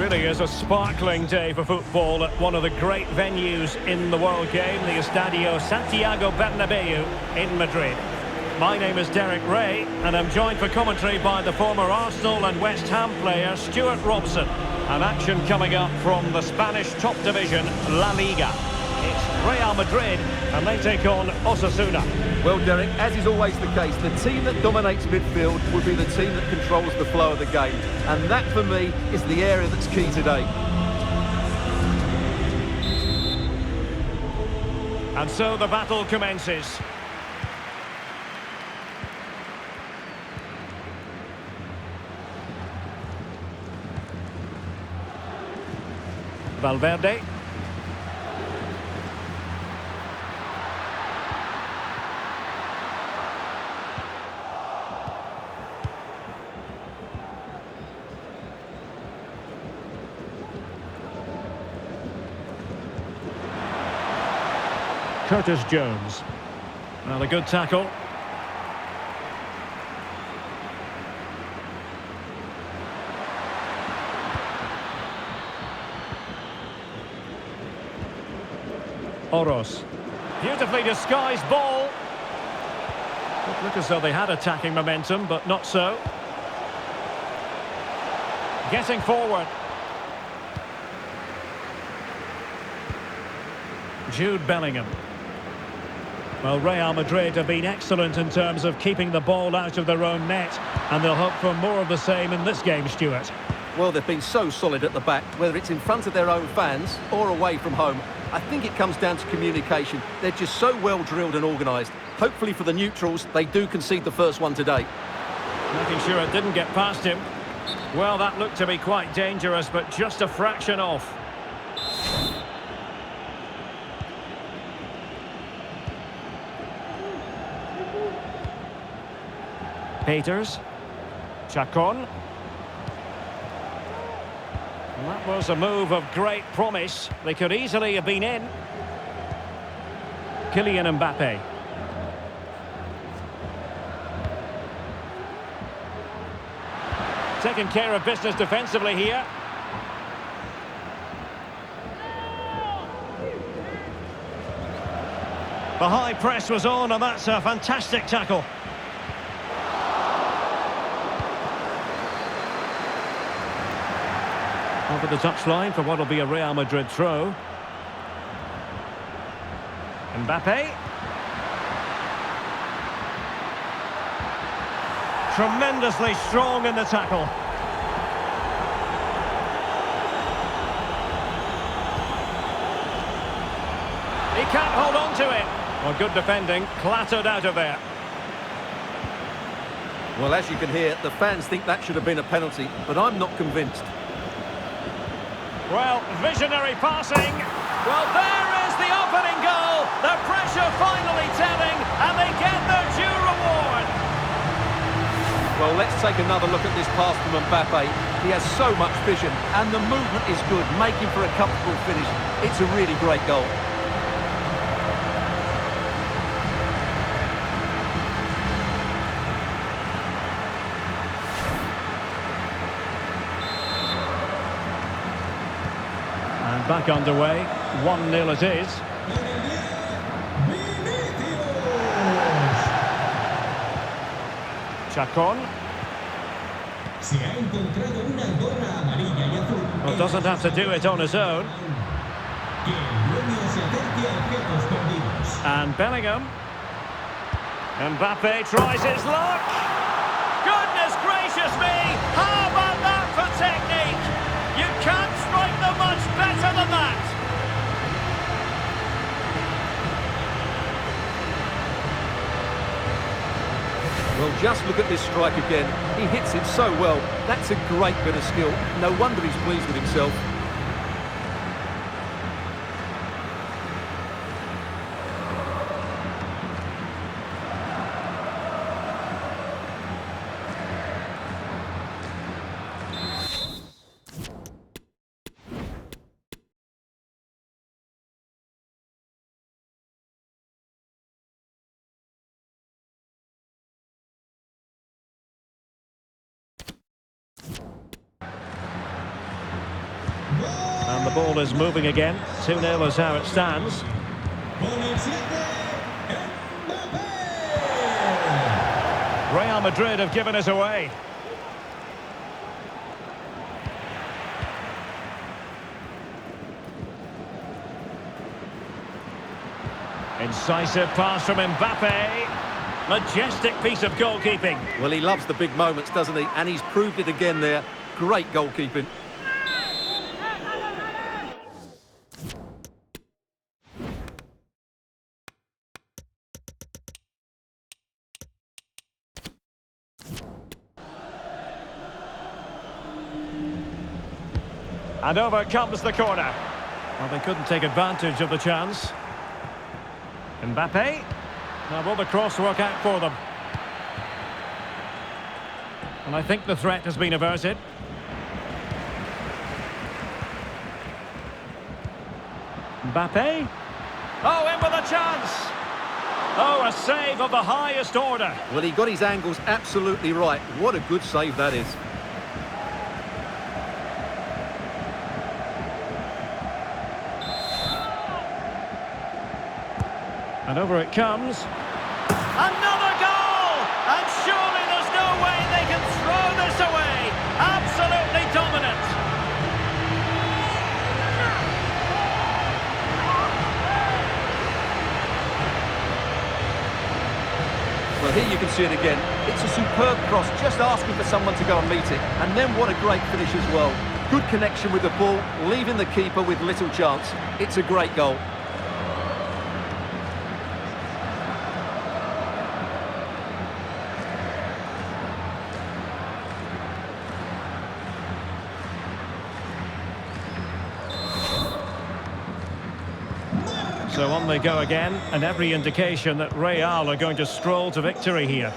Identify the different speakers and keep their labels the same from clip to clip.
Speaker 1: really is a sparkling day for football at one of the great venues in the world game, the Estadio Santiago Bernabeu in Madrid. My name is Derek Ray, and I'm joined for commentary by the former Arsenal and West Ham player Stuart Robson. And action coming up from the Spanish top division, La Liga. It's Real Madrid, and they take on Osasuna.
Speaker 2: Well, Derek, as is always the case, the team that dominates midfield will be the team that controls the flow of the game. And that, for me, is the area that's key today.
Speaker 1: And so the battle commences. Valverde. Curtis Jones. Well, a good tackle. Oros. Beautifully disguised ball. It looked as though they had attacking momentum, but not so. Getting forward. Jude Bellingham. Well, Real Madrid have been excellent in terms of keeping the ball out of their own net, and they'll hope for more of the same in this game, Stuart.
Speaker 2: Well, they've been so solid at the back, whether it's in front of their own fans or away from home. I think it comes down to communication. They're just so well drilled and organised. Hopefully for the neutrals, they do concede the first one today.
Speaker 1: Making sure it didn't get past him. Well, that looked to be quite dangerous, but just a fraction off. Peters. Chacon. And that was a move of great promise. They could easily have been in. Kylian Mbappe. Taking care of business defensively here. The high press was on, and that's a fantastic tackle. Over the touchline for what will be a Real Madrid throw. Mbappe. Tremendously strong in the tackle. He can't hold on to it. Well, good defending, clattered out of there.
Speaker 2: Well, as you can hear, the fans think that should have been a penalty, but I'm not convinced.
Speaker 1: Well, visionary passing. Well, there is the opening goal. The pressure finally telling, and they get their due reward.
Speaker 2: Well, let's take another look at this pass from Mbappe. He has so much vision, and the movement is good, making for a comfortable finish. It's a really great goal.
Speaker 1: Back underway, 1-0 it is. Chacon. Well, doesn't have to do it on his own. And Bellingham. Mbappe tries his luck. Goodness gracious me! How about that for technique? You can't strike them much better than that.
Speaker 2: Well, just look at this strike again. He hits it so well. That's a great bit of skill. No wonder he's pleased with himself.
Speaker 1: And the ball is moving again. 2-0 is how it stands. Real Madrid have given us away. Incisive pass from Mbappe. Majestic piece of goalkeeping.
Speaker 2: Well, he loves the big moments, doesn't he? And he's proved it again there. Great goalkeeping.
Speaker 1: And over comes the corner. Well, they couldn't take advantage of the chance. Mbappe. Now will the cross work out for them? And I think the threat has been averted. Mbappe. Oh, in with a chance. Oh, a save of the highest order.
Speaker 2: Well, he got his angles absolutely right. What a good save that is.
Speaker 1: And over it comes. Another goal! And surely there's no way they can throw this away. Absolutely dominant.
Speaker 2: Well, here you can see it again. It's a superb cross, just asking for someone to go and meet it. And then what a great finish as well. Good connection with the ball, leaving the keeper with little chance. It's a great goal.
Speaker 1: So on they go again, and every indication that Real are going to stroll to victory here.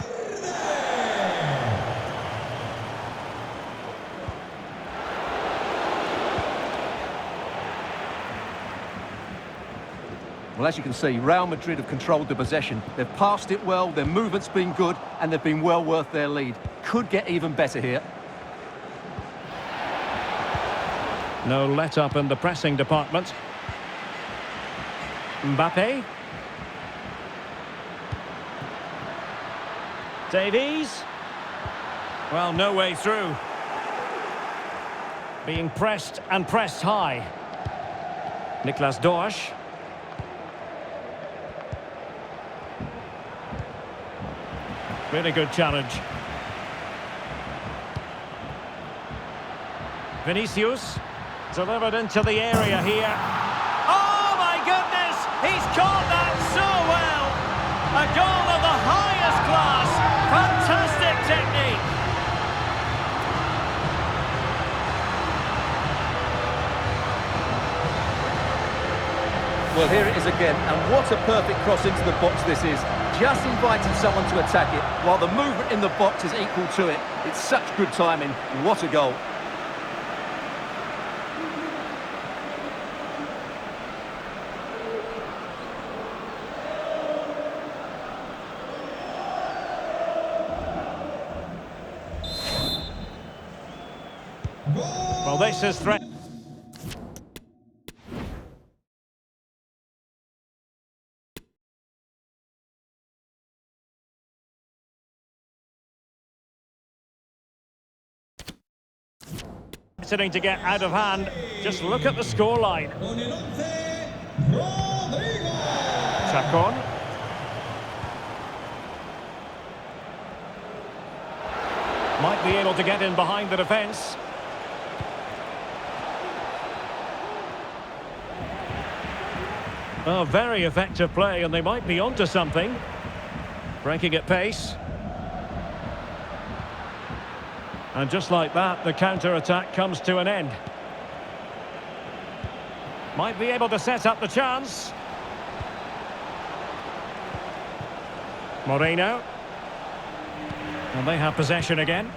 Speaker 2: Well, as you can see, Real Madrid have controlled the possession. They've passed it well, their movement's been good, and they've been well worth their lead. Could get even better here.
Speaker 1: No let-up in the pressing department. Mbappe. Davies. Well, no way through. Being pressed and pressed high. Niklas Dorsch. Really good challenge. Vinicius. Delivered into the area here. Oh my goodness! He's caught that so well! A goal of the highest class! Fantastic technique!
Speaker 2: Well, here it is again, and what a perfect cross into the box this is. Just inviting someone to attack it, while the movement in the box is equal to it. It's such good timing. What a goal.
Speaker 1: Well, this is threat. Sitting to get out of hand. Just look at the scoreline. Chacon. Might be able to get in behind the defence. Oh, very effective play, and they might be onto something. Breaking at pace. And just like that, the counter-attack comes to an end. Might be able to set up the chance. Moreno. And they have possession again.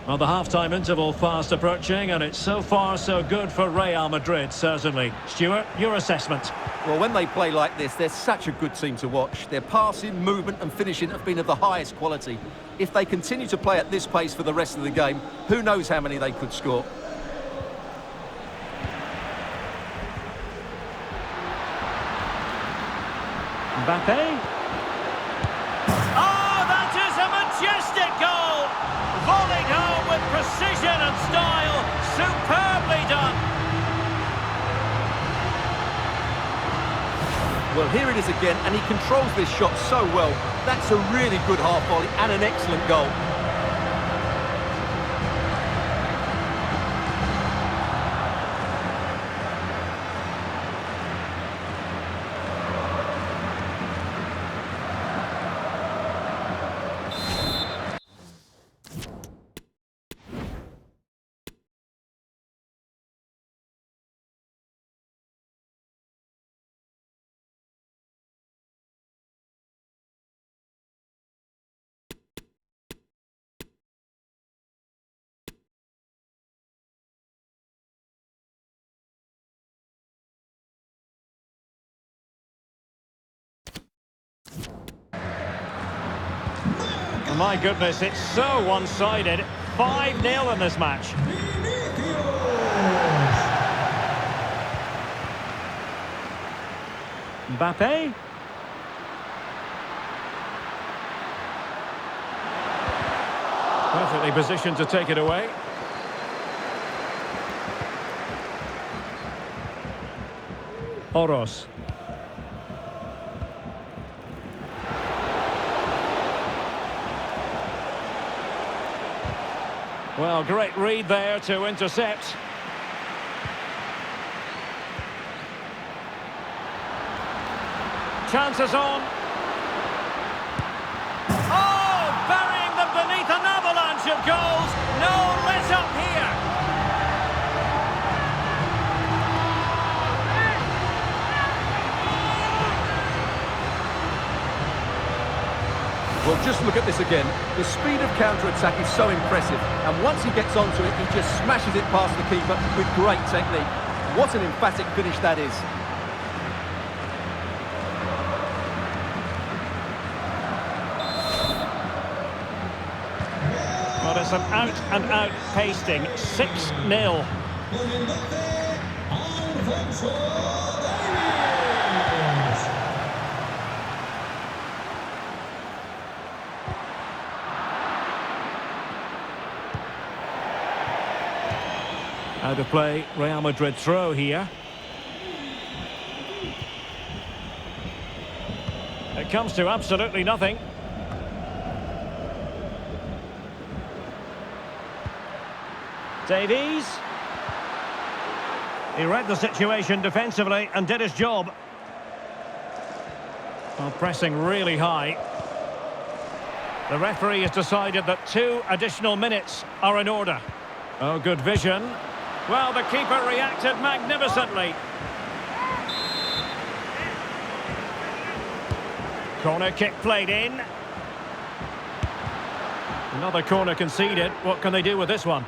Speaker 1: Well, the half-time interval fast approaching, and it's so far so good for Real Madrid, certainly. Stuart, your assessment?
Speaker 2: Well, when they play like this, they're such a good team to watch. Their passing, movement and finishing have been of the highest quality. If they continue to play at this pace for the rest of the game, who knows how many they could score.
Speaker 1: Mbappe. Oh, that is a majestic goal! Volleyed home with precision and style. Superbly done.
Speaker 2: Well, here it is again, and he controls this shot so well. That's a really good half volley and an excellent goal.
Speaker 1: My goodness, it's so one-sided. 5-0 in this match. Mbappe. Perfectly positioned to take it away. Oros. Well, great read there to intercept. Chances on. Oh, burying them beneath an avalanche of goals. No let up here.
Speaker 2: Well, just look at this again. The speed of counter-attack is so impressive, and once he gets onto it, he just smashes it past the keeper with great technique. What an emphatic finish that is.
Speaker 1: Well, it's an out-and-out pasting. 6-0. Out of play, Real Madrid throw here. It comes to absolutely nothing. Davies. He read the situation defensively and did his job. Well, pressing really high. The referee has decided that 2 additional minutes are in order. Oh, good vision. Well, the keeper reacted magnificently. Corner kick played in. Another corner conceded. What can they do with this one?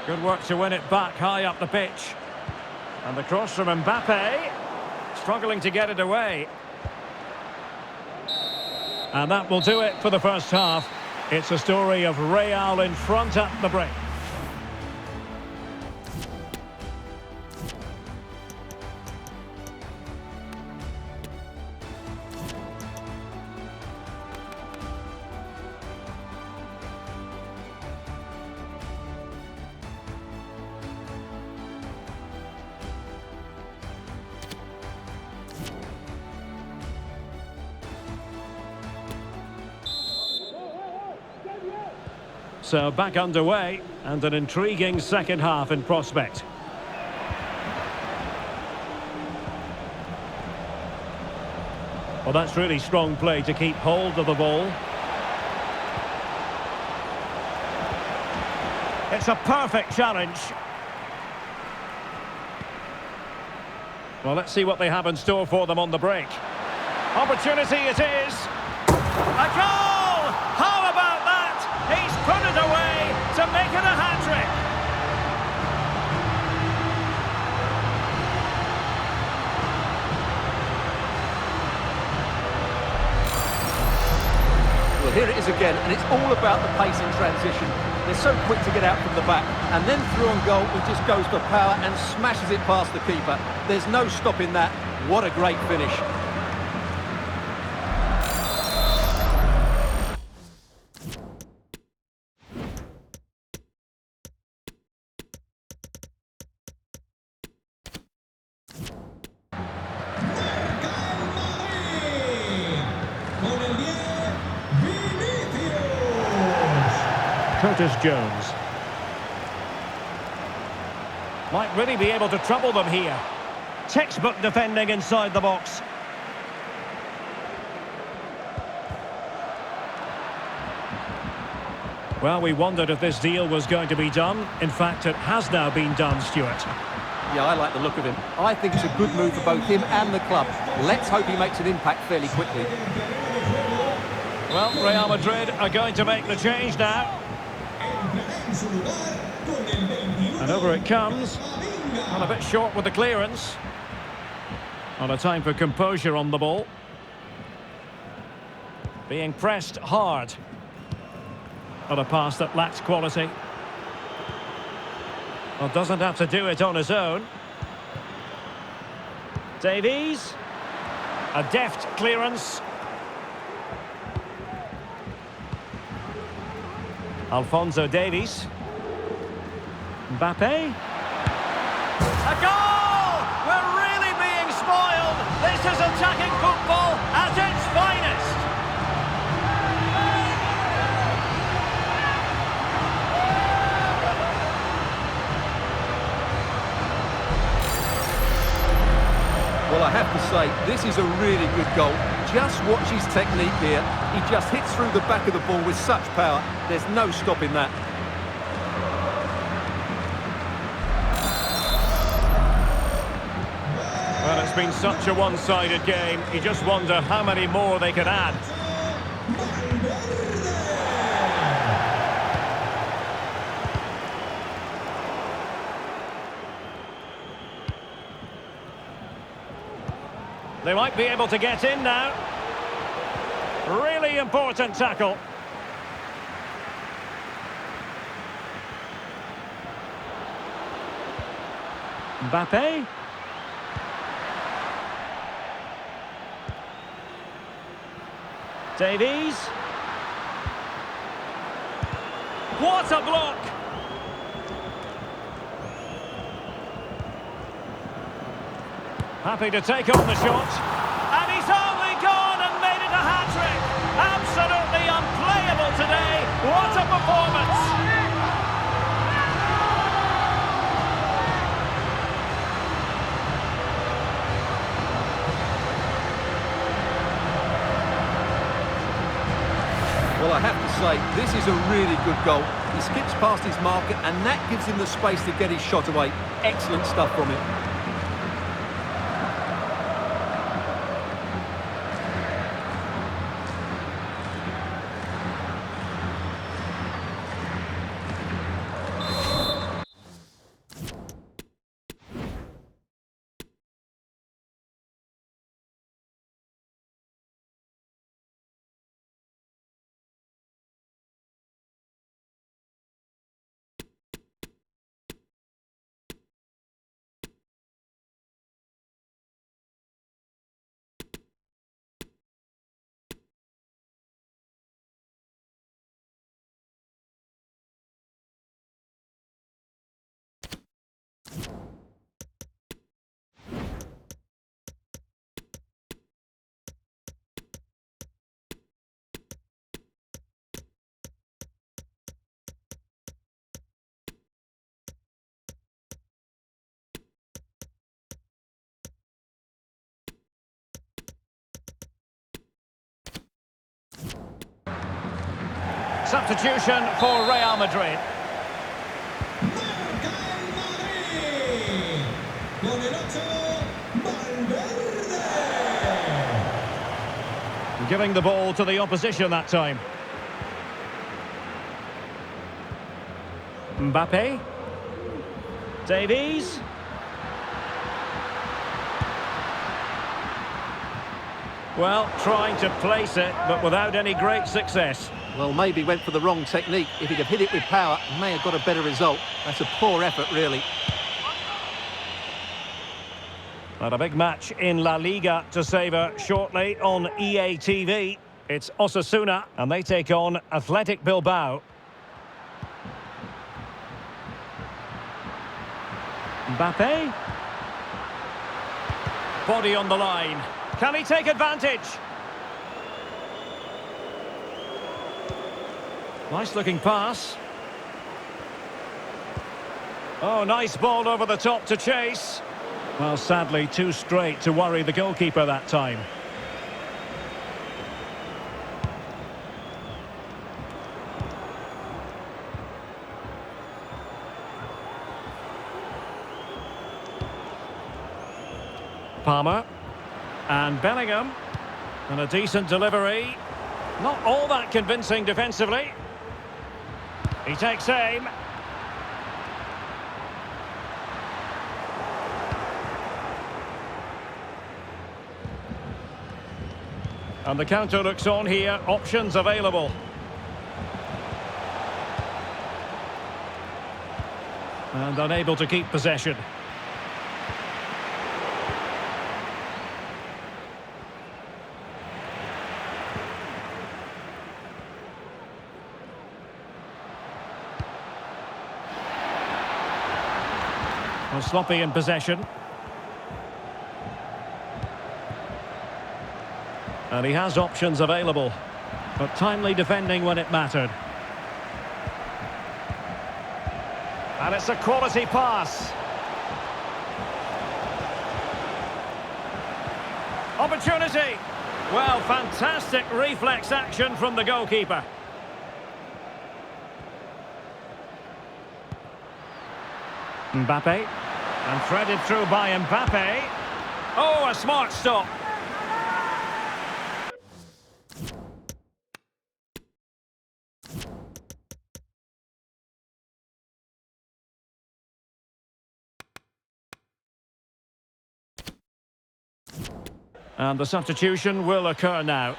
Speaker 1: Good work to win it back high up the pitch. And the cross from Mbappe. Struggling to get it away. And that will do it for the first half. It's a story of Real in front at the break. So back underway, and an intriguing second half in prospect. Well, that's really strong play to keep hold of the ball. It's a perfect challenge. Well, let's see what they have in store for them on the break. Opportunity it is. A goal! How about that?
Speaker 2: Here it is again, and it's all about the pace in transition. They're so quick to get out from the back, and then through on goal, he just goes for power and smashes it past the keeper. There's no stopping that. What a great finish.
Speaker 1: Curtis Jones. Might really be able to trouble them here. Textbook defending inside the box. Well, we wondered if this deal was going to be done. In fact, it has now been done, Stuart.
Speaker 2: Yeah, I like the look of him. I think it's a good move for both him and the club. Let's hope he makes an impact fairly quickly.
Speaker 1: Well, Real Madrid are going to make the change now. And over it comes. And a bit short with the clearance. On a time for composure on the ball. Being pressed hard. On a pass that lacks quality. Well, doesn't have to do it on his own. Davies. A deft clearance. Alphonso Davies. Mbappe. A goal! We're really being spoiled. This is attacking football at its finest.
Speaker 2: Well, I have to say, this is a really good goal. Just watch his technique here. He just hits through the back of the ball with such power. There's no stopping that.
Speaker 1: Well, it's been such a one-sided game. You just wonder how many more they could add. They might be able to get in now. Really important tackle. Mbappe. Davies. What a block! Happy to take on the shot. And he's only gone and made it a hat-trick. Absolutely unplayable today. What a performance!
Speaker 2: Well, I have to say, this is a really good goal. He skips past his marker, and that gives him the space to get his shot away. Excellent stuff from him.
Speaker 1: Substitution for Real Madrid. Giving the ball to the opposition that time. Mbappe. Davies. Well, trying to place it, but without any great success.
Speaker 2: Well, maybe went for the wrong technique. If he'd have hit it with power, may have got a better result. That's a poor effort, really.
Speaker 1: And a big match in La Liga to savour shortly on EA TV. It's Osasuna, and they take on Athletic Bilbao. Mbappe. Body on the line. Can he take advantage? Nice looking pass. Oh, nice ball over the top to chase. Well, sadly, too straight to worry the goalkeeper that time. Palmer. And Bellingham. And a decent delivery. Not all that convincing defensively. He takes aim. And the counter looks on here. Options available. And unable to keep possession. Well, sloppy in possession. And he has options available, but timely defending when it mattered. And it's a quality pass. Opportunity. Well, fantastic reflex action from the goalkeeper. Mbappe. And threaded through by Mbappe. Oh, a smart stop. And the substitution will occur now.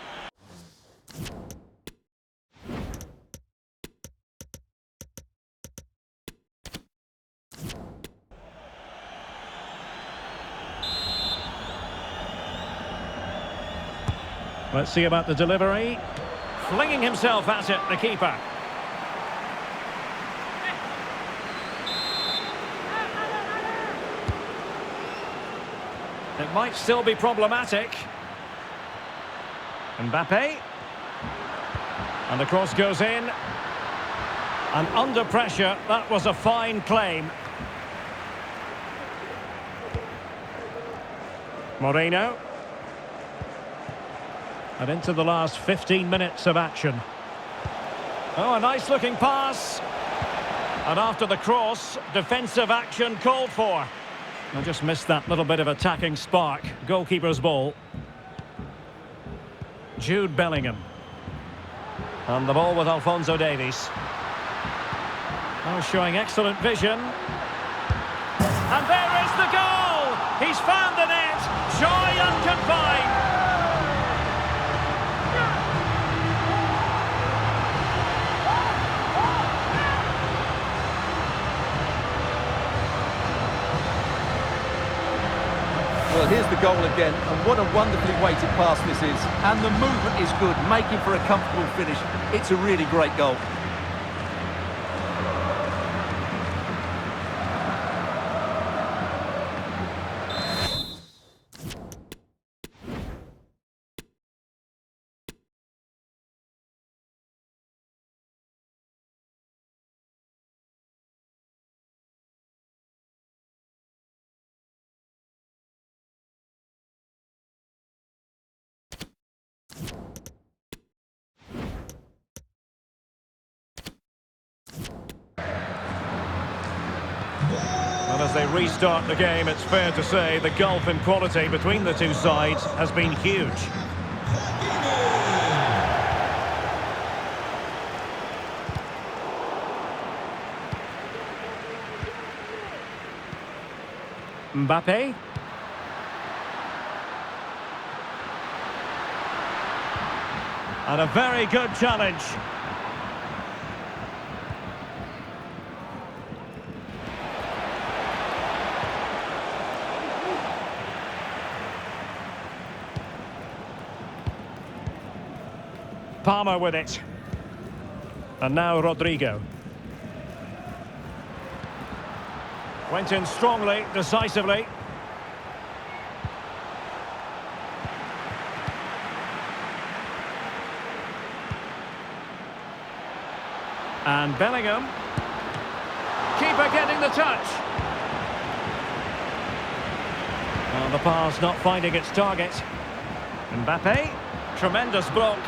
Speaker 1: Let's see about the delivery. Flinging himself at it, the keeper. It might still be problematic. Mbappe. And the cross goes in. And under pressure, that was a fine claim. Moreno. And into the last 15 minutes of action. Oh, a nice looking pass. And after the cross, defensive action called for. I just missed that little bit of attacking spark. Goalkeeper's ball. Jude Bellingham. And the ball with Alphonso Davies. Oh, showing excellent vision. And there is the goal! He's found the net! Joy unconfined!
Speaker 2: Well, here's the goal again, and what a wonderfully weighted pass this is. And the movement is good, making for a comfortable finish. It's a really great goal.
Speaker 1: And as they restart the game, it's fair to say the gulf in quality between the two sides has been huge. Mbappe. And a very good challenge. Palmer with it. And now Rodrigo. Went in strongly, decisively. And Bellingham. Keeper getting the touch. Well, the pass not finding its target. Mbappe. Tremendous block.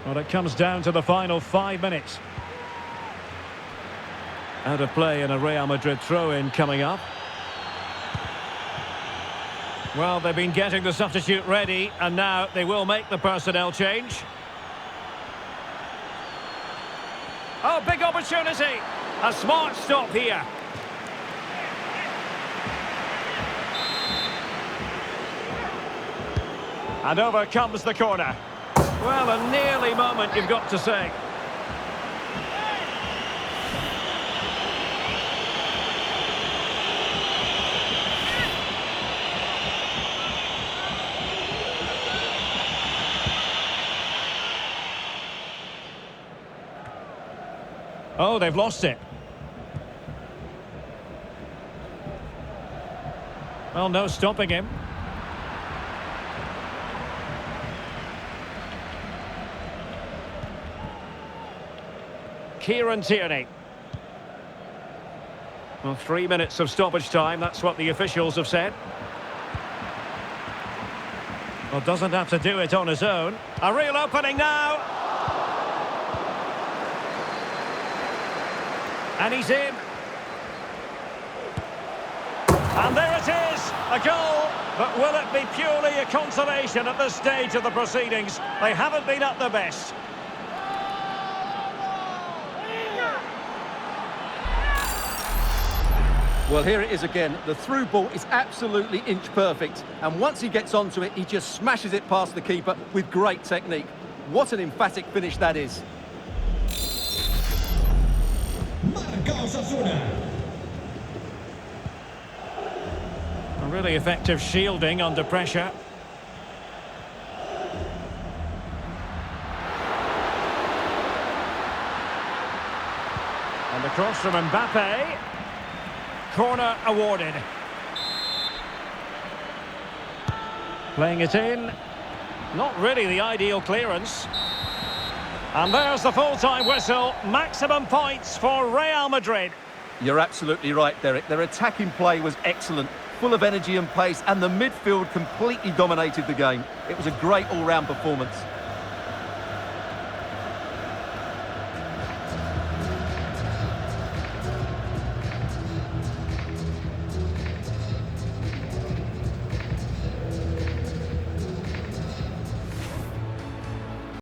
Speaker 1: Well, it comes down to the final 5 minutes. Out of play and a Real Madrid throw-in coming up. Well, they've been getting the substitute ready, and now they will make the personnel change. Oh, big opportunity. A smart stop here. And over comes the corner. Well, a nearly moment, you've got to say. Oh, they've lost it. Well, no stopping him. Kieran Tierney. Well, 3 minutes of stoppage time, that's what the officials have said. Well, doesn't have to do it on his own. A real opening now. And he's in. And there it is, a goal. But will it be purely a consolation at this stage of the proceedings? They haven't been at their best.
Speaker 2: Well, here it is again. The through ball is absolutely inch perfect. And once he gets onto it, he just smashes it past the keeper with great technique. What an emphatic finish that is.
Speaker 1: A really effective shielding under pressure. And the cross from Mbappe. Corner awarded. Playing it in. Not really the ideal clearance. And there's the full-time whistle. Maximum points for Real Madrid.
Speaker 2: You're absolutely right, Derek. Their attacking play was excellent, full of energy and pace, and the midfield completely dominated the game. It was a great all-round performance.